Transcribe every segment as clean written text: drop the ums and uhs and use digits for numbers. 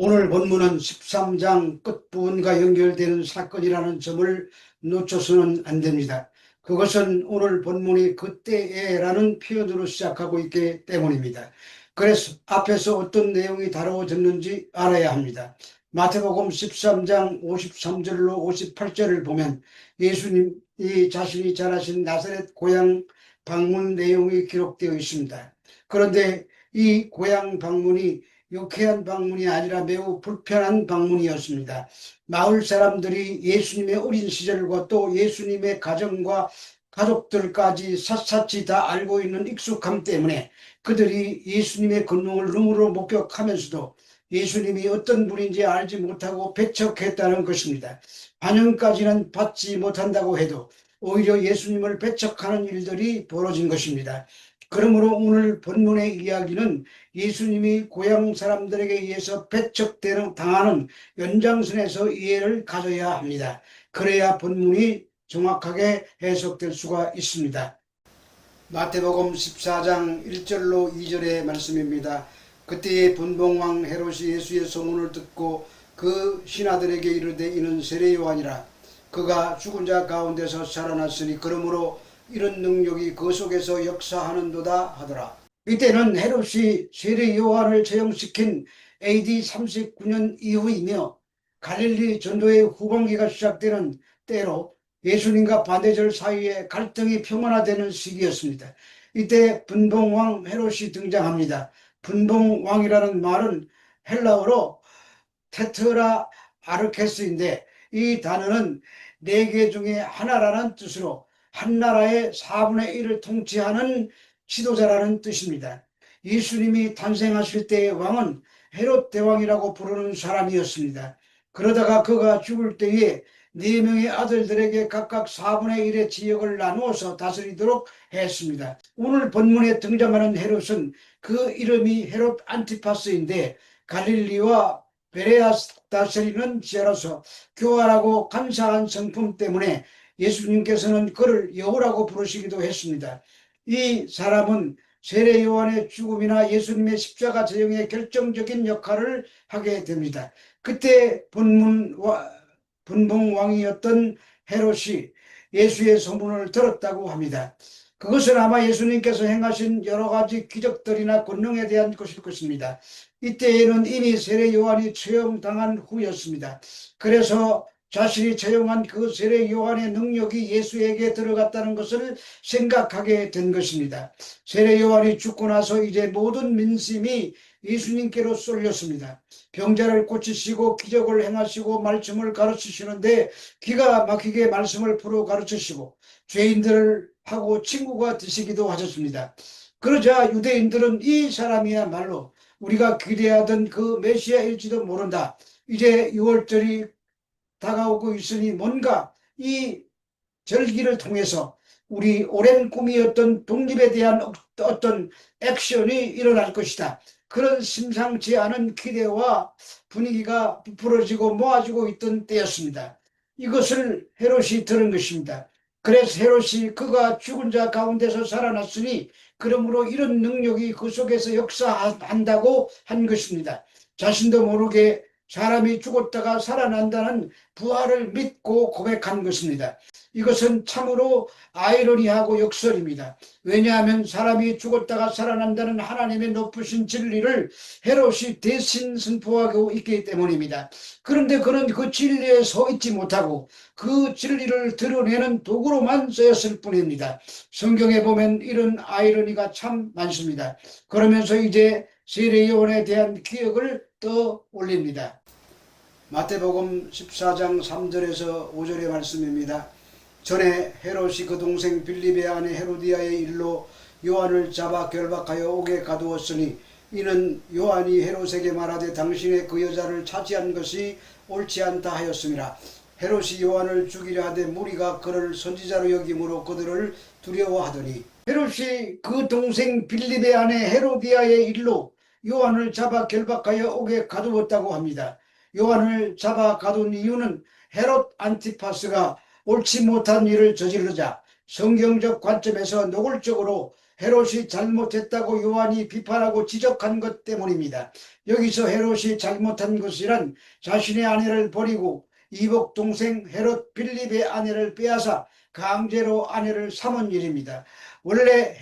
오늘 본문은 13장 끝부분과 연결되는 사건이라는 점을 놓쳐서는 안 됩니다. 그것은 오늘 본문이 그때에라는 표현으로 시작하고 있기 때문입니다. 그래서 앞에서 어떤 내용이 다루어졌는지 알아야 합니다. 마태복음 13장 53절로 58절을 보면 예수님이 자신이 자라신 나사렛 고향 방문 내용이 기록되어 있습니다. 그런데 이 고향 방문이 유쾌한 방문이 아니라 매우 불편한 방문이었습니다. 마을 사람들이 예수님의 어린 시절과 또 예수님의 가정과 가족들까지 샅샅이 다 알고 있는 익숙함 때문에 그들이 예수님의 권능을 눈으로 목격하면서도 예수님이 어떤 분인지 알지 못하고 배척했다는 것입니다. 반영까지는 받지 못한다고 해도 오히려 예수님을 배척하는 일들이 벌어진 것입니다. 그러므로 오늘 본문의 이야기는 예수님이 고향 사람들에게 의해서 배척당하는 연장선에서 이해를 가져야 합니다. 그래야 본문이 정확하게 해석될 수가 있습니다. 마태복음 14장 1절로 2절의 말씀입니다. 그때의 분봉왕 헤롯이 예수의 소문을 듣고 그 신하들에게 이르되 이는 세례 요한이라. 그가 죽은 자 가운데서 살아났으니 그러므로 이런 능력이 그 속에서 역사하는도다 하더라. 이때는 헤롯이 세례 요한을 처형시킨 AD 39년 이후이며 갈릴리 전도의 후반기가 시작되는 때로 예수님과 바네절 사이에 갈등이 평온화되는 시기였습니다. 이때 분봉왕 헤롯이 등장합니다. 분봉왕이라는 말은 헬라어로 테트라 아르케스인데 이 단어는 네 개 중에 하나라는 뜻으로 한 나라의 4분의 1을 통치하는 지도자라는 뜻입니다. 예수님이 탄생하실 때의 왕은 헤롯 대왕이라고 부르는 사람이었습니다. 그러다가 그가 죽을 때에 네 명의 아들들에게 각각 4분의 1의 지역을 나누어서 다스리도록 했습니다. 오늘 본문에 등장하는 헤롯은 그 이름이 헤롯 안티파스인데 갈릴리와 베레아스 다스리는 지하로서 교활하고 간사한 성품 때문에 예수님께서는 그를 여우라고 부르시기도 했습니다. 이 사람은 세례 요한의 죽음이나 예수님의 십자가 제형에 결정적인 역할을 하게 됩니다. 그때 분봉왕이었던 헤롯이 예수의 소문을 들었다고 합니다. 그것은 아마 예수님께서 행하신 여러 가지 기적들이나 권능에 대한 것일 것입니다. 이때에는 이미 세례 요한이 처형당한 후였습니다. 그래서 자신이 처형한 그 세례 요한의 능력이 예수에게 들어갔다는 것을 생각하게 된 것입니다. 세례 요한이 죽고 나서 이제 모든 민심이 예수님께로 쏠렸습니다. 병자를 고치시고 기적을 행하시고 말씀을 가르치시는데 기가 막히게 말씀을 풀어 가르치시고 죄인들을 하고 친구가 되시기도 하셨습니다. 그러자 유대인들은 이 사람이야말로 우리가 기대하던 그 메시아일지도 모른다. 이제 6월절이 다가오고 있으니 뭔가 이 절기를 통해서 우리 오랜 꿈이었던 독립에 대한 어떤 액션이 일어날 것이다. 그런 심상치 않은 기대와 분위기가 부풀어지고 모아지고 있던 때였습니다. 이것을 헤롯이 들은 것입니다. 그래서 헤롯이 그가 죽은 자 가운데서 살아났으니 그러므로 이런 능력이 그 속에서 역사한다고 한 것입니다. 자신도 모르게 사람이 죽었다가 살아난다는 부활을 믿고 고백한 것입니다. 이것은 참으로 아이러니하고 역설입니다. 왜냐하면 사람이 죽었다가 살아난다는 하나님의 높으신 진리를 헤롯이 대신 선포하고 있기 때문입니다. 그런데 그는 그 진리에 서 있지 못하고 그 진리를 드러내는 도구로만 쓰였을 뿐입니다. 성경에 보면 이런 아이러니가 참 많습니다. 그러면서 이제 세례 요한에 대한 기억을 떠올립니다. 마태복음 14장 3절에서 5절의 말씀입니다. 전에 헤롯이 그 동생 빌립의 아내 헤로디아의 일로 요한을 잡아 결박하여 옥에 가두었으니 이는 요한이 헤롯에게 말하되 당신의 그 여자를 차지한 것이 옳지 않다 하였음이라. 헤롯이 요한을 죽이려 하되 무리가 그를 선지자로 여김으로 그들을 두려워하더니 헤롯이 그 동생 빌립의 아내 헤로디아의 일로 요한을 잡아 결박하여 옥에 가두었다고 합니다. 요한을 잡아 가둔 이유는 헤롯 안티파스가 옳지 못한 일을 저지르자 성경적 관점에서 노골적으로 헤롯이 잘못했다고 요한이 비판하고 지적한 것 때문입니다. 여기서 헤롯이 잘못한 것이란 자신의 아내를 버리고 이복 동생 헤롯 빌립의 아내를 빼앗아 강제로 아내를 삼은 일입니다. 원래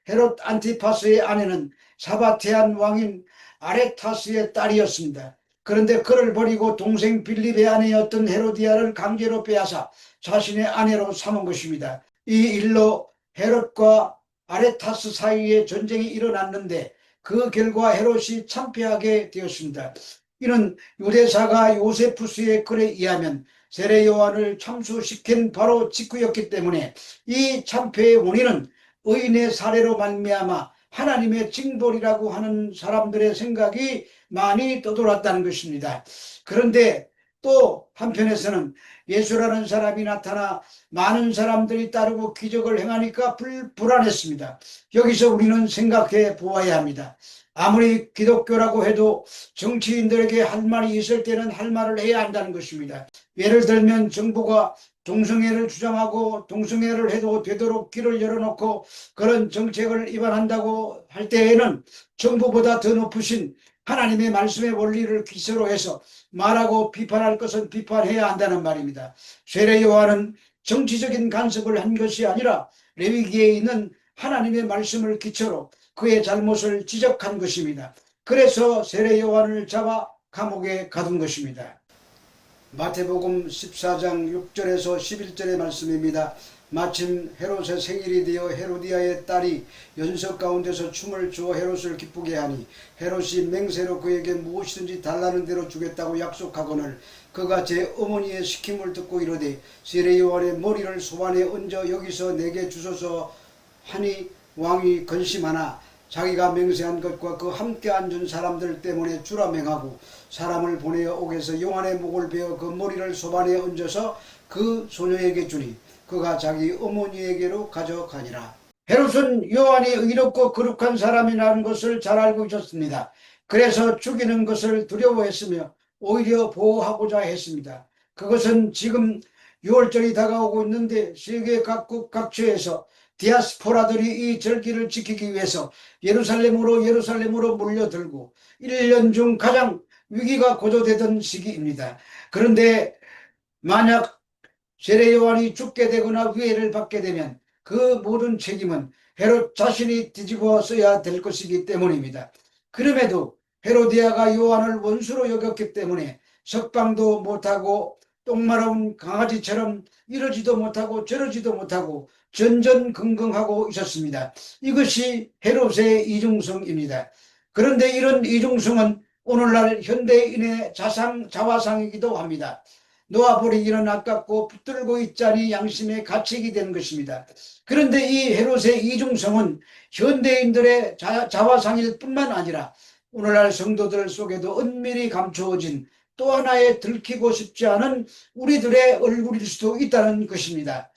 헤롯 안티파스의 아내는 사바티안 왕인 아레타스의 딸이었습니다. 그런데 그를 버리고 동생 빌립의 아내였던 헤로디아를 강제로 빼앗아 자신의 아내로 삼은 것입니다. 이 일로 헤롯과 아레타스 사이에 전쟁이 일어났는데 그 결과 헤롯이 참패하게 되었습니다. 이는 유대사가 요세푸스의 글에 의하면 세례 요한을 참수시킨 바로 직후였기 때문에 이 참패의 원인은 의인의 사례로 말미암아 하나님의 징벌이라고 하는 사람들의 생각이 많이 떠돌았다는 것입니다. 그런데 또 한편에서는 예수라는 사람이 나타나 많은 사람들이 따르고 기적을 행하니까 불안했습니다. 여기서 우리는 생각해 보아야 합니다. 아무리 기독교라고 해도 정치인들에게 할 말이 있을 때는 할 말을 해야 한다는 것입니다. 예를 들면 정부가 동성애를 주장하고 동성애를 해도 되도록 길을 열어놓고 그런 정책을 위반한다고 할 때에는 정부보다 더 높으신 하나님의 말씀의 원리를 기초로 해서 말하고 비판할 것은 비판해야 한다는 말입니다. 세례 요한은 정치적인 간섭을 한 것이 아니라 레위기에 있는 하나님의 말씀을 기초로 그의 잘못을 지적한 것입니다. 그래서 세례 요한을 잡아 감옥에 가둔 것입니다. 마태복음 14장 6절에서 11절의 말씀입니다. 마침 헤롯의 생일이 되어 헤로디아의 딸이 연석 가운데서 춤을 추어 헤롯을 기쁘게 하니 헤롯이 맹세로 그에게 무엇이든지 달라는 대로 주겠다고 약속하거늘 그가 제 어머니의 시킴을 듣고 이르되 세례 요한의 머리를 소반에 얹어 여기서 내게 주소서 하니 왕이 근심하나 자기가 맹세한 것과 그 함께 앉은 사람들 때문에 주라 맹하고 사람을 보내어 옥에서 요한의 목을 베어 그 머리를 소반에 얹어서 그 소녀에게 주니 그가 자기 어머니에게로 가져가니라. 헤롯은 요한이 의롭고 거룩한 사람이라는 것을 잘 알고 있었습니다. 그래서 죽이는 것을 두려워했으며 오히려 보호하고자 했습니다. 그것은 지금 6월절이 다가오고 있는데 세계 각국 각처에서 디아스포라들이 이 절기를 지키기 위해서 예루살렘으로 몰려들고 1년 중 가장 위기가 고조되던 시기입니다. 그런데 만약 세례 요한이 죽게 되거나 위해를 받게 되면 그 모든 책임은 헤롯 자신이 뒤집어 써야 될 것이기 때문입니다. 그럼에도 헤로디아가 요한을 원수로 여겼기 때문에 석방도 못하고 똥마려운 강아지처럼 이러지도 못하고 저러지도 못하고 전전긍긍하고 있었습니다. 이것이 헤롯의 이중성입니다. 그런데 이런 이중성은 오늘날 현대인의 자화상이기도 합니다. 놓아버리기는 아깝고 붙들고 있자니 양심의 가책이 된 것입니다. 그런데 이 헤롯의 이중성은 현대인들의 자화상일 뿐만 아니라 오늘날 성도들 속에도 은밀히 감추어진 또 하나의 들키고 싶지 않은 우리들의 얼굴일 수도 있다는 것입니다.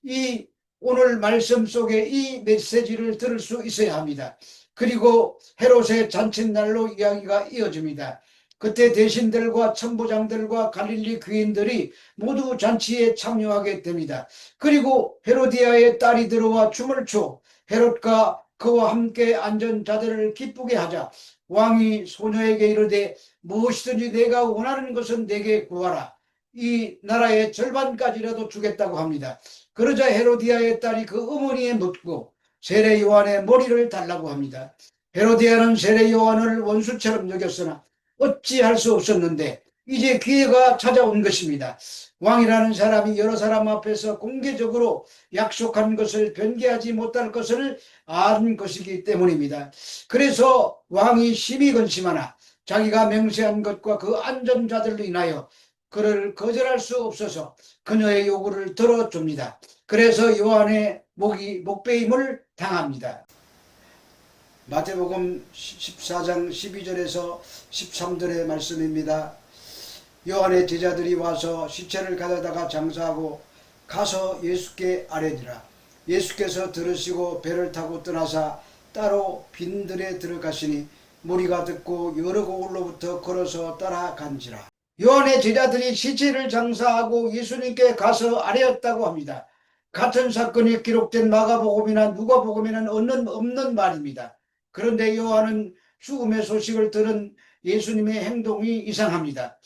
이 오늘 말씀 속에 이 메시지를 들을 수 있어야 합니다. 그리고 헤롯의 잔칫날로 이야기가 이어집니다. 그때 대신들과 천부장들과 갈릴리 귀인들이 모두 잔치에 참여하게 됩니다. 그리고 헤로디아의 딸이 들어와 춤을 추어 헤롯과 그와 함께 앉은 자들을 기쁘게 하자 왕이 소녀에게 이르되 무엇이든지 내가 원하는 것은 내게 구하라. 이 나라의 절반까지라도 주겠다고 합니다. 그러자 헤로디아의 딸이 그 어머니에 묻고 세례 요한의 머리를 달라고 합니다. 헤로디아는 세례 요한을 원수처럼 여겼으나 어찌할 수 없었는데 이제 기회가 찾아온 것입니다. 왕이라는 사람이 여러 사람 앞에서 공개적으로 약속한 것을 변개하지 못할 것을 아는 것이기 때문입니다. 그래서 왕이 심히 근심하나 자기가 맹세한 것과 그 안전자들로 인하여 그를 거절할 수 없어서 그녀의 요구를 들어줍니다. 그래서 요한의 목베임을 당합니다. 마태복음 14장 12절에서 13절의 말씀입니다. 요한의 제자들이 와서 시체를 가져다가 장사하고 가서 예수께 아뢰니라. 예수께서 들으시고 배를 타고 떠나사 따로 빈들에 들어가시니 무리가 듣고 여러 곳으로부터 걸어서 따라간지라. 요한의 제자들이 시체를 장사하고 예수님께 가서 아뢰었다고 합니다. 같은 사건이 기록된 마가복음이나 누가복음에는 없는 말입니다. 그런데 요한은 죽음의 소식을 들은 예수님의 행동이 이상합니다.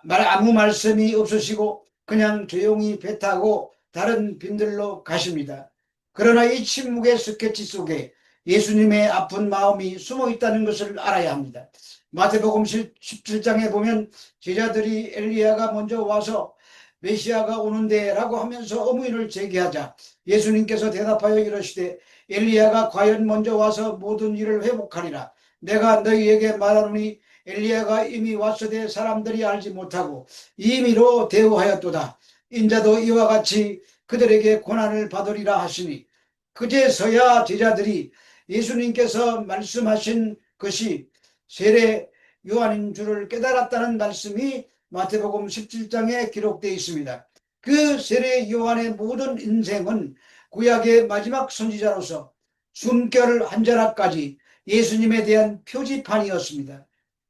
아무 말씀이 없으시고 그냥 조용히 배 타고 다른 빈들로 가십니다. 그러나 이 침묵의 스케치 속에 예수님의 아픈 마음이 숨어 있다는 것을 알아야 합니다. 마태복음 17장에 보면 제자들이 엘리야가 먼저 와서 메시아가 오는데 라고 하면서 의문을 제기하자 예수님께서 대답하여 이르시되 엘리야가 과연 먼저 와서 모든 일을 회복하리라. 내가 너희에게 말하노니 엘리야가 이미 왔으되 사람들이 알지 못하고 임의로 대우하였도다. 인자도 이와 같이 그들에게 고난을 받으리라 하시니 그제서야 제자들이 예수님께서 말씀하신 것이 세례 요한인 줄을 깨달았다는 말씀이 마태복음 17장에 기록되어 있습니다. 그 세례 요한의 모든 인생은 구약의 마지막 선지자로서 숨결 한 자락까지 예수님에 대한 표지판이었습니다.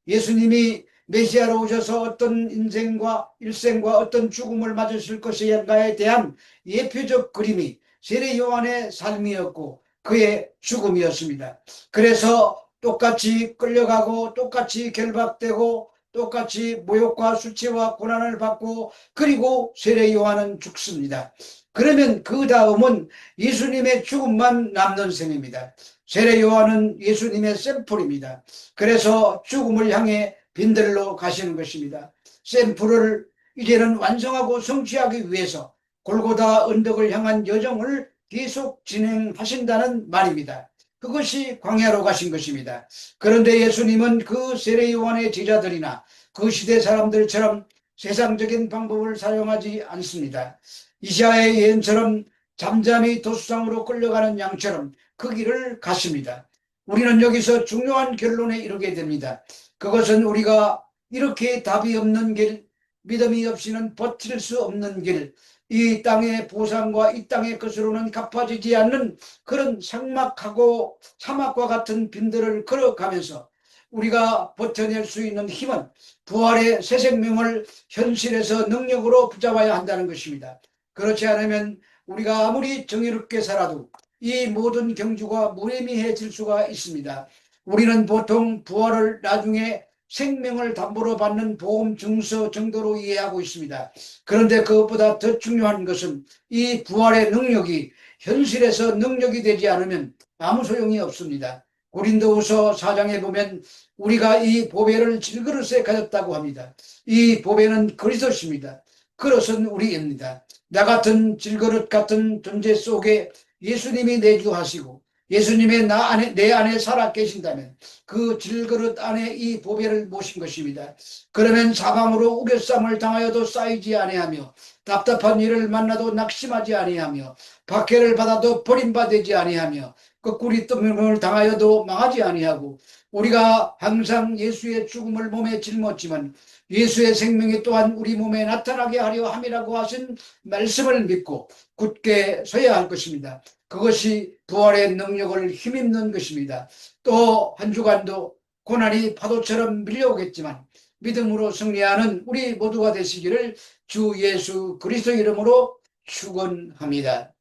예수님이 메시아로 오셔서 어떤 인생과 일생과 어떤 죽음을 맞으실 것인가에 대한 예표적 그림이 세례 요한의 삶이었고 그의 죽음이었습니다. 그래서 똑같이 끌려가고 똑같이 결박되고 똑같이 모욕과 수치와 고난을 받고 그리고 세례 요한은 죽습니다. 그러면 그 다음은 예수님의 죽음만 남는 셈입니다. 세례 요한은 예수님의 샘플입니다. 그래서 죽음을 향해 빈들로 가시는 것입니다. 샘플을 이제는 완성하고 성취하기 위해서 골고다 언덕을 향한 여정을 계속 진행하신다는 말입니다. 그것이 광야로 가신 것입니다. 그런데 예수님은 그 세례 요한의 제자들이나 그 시대 사람들처럼 세상적인 방법을 사용하지 않습니다. 이시야의 예언처럼 잠잠히 도수상으로 끌려가는 양처럼 그 길을 갔습니다. 우리는 여기서 중요한 결론에 이르게 됩니다. 그것은 우리가 이렇게 답이 없는 길, 믿음이 없이는 버틸 수 없는 길, 이 땅의 보상과 이 땅의 것으로는 갚아지지 않는 그런 삭막하고 사막과 같은 빈들을 걸어가면서 우리가 버텨낼 수 있는 힘은 부활의 새 생명을 현실에서 능력으로 붙잡아야 한다는 것입니다. 그렇지 않으면 우리가 아무리 정의롭게 살아도 이 모든 경주가 무의미해질 수가 있습니다. 우리는 보통 부활을 나중에 생명을 담보로 받는 보험 증서 정도로 이해하고 있습니다. 그런데 그것보다 더 중요한 것은 이 부활의 능력이 현실에서 능력이 되지 않으면 아무 소용이 없습니다. 고린도후서 4장에 보면 우리가 이 보배를 질그릇에 가졌다고 합니다. 이 보배는 그리스도십니다. 그릇은 우리입니다. 나 같은 질그릇 같은 존재 속에 예수님이 내주하시고 예수님의 내 안에 살아 계신다면 그 질그릇 안에 이 보배를 모신 것입니다. 그러면 사방으로 우겨쌈을 당하여도 쌓이지 아니하며 답답한 일을 만나도 낙심하지 아니하며 박해를 받아도 버림받지 아니하며 거꾸리 뜸을 당하여도 망하지 아니하고 우리가 항상 예수의 죽음을 몸에 짊었지만 예수의 생명이 또한 우리 몸에 나타나게 하려 함이라고 하신 말씀을 믿고 굳게 서야 할 것입니다. 그것이 부활의 능력을 힘입는 것입니다. 또 한 주간도 고난이 파도처럼 밀려오겠지만 믿음으로 승리하는 우리 모두가 되시기를 주 예수 그리스도 이름으로 축원합니다.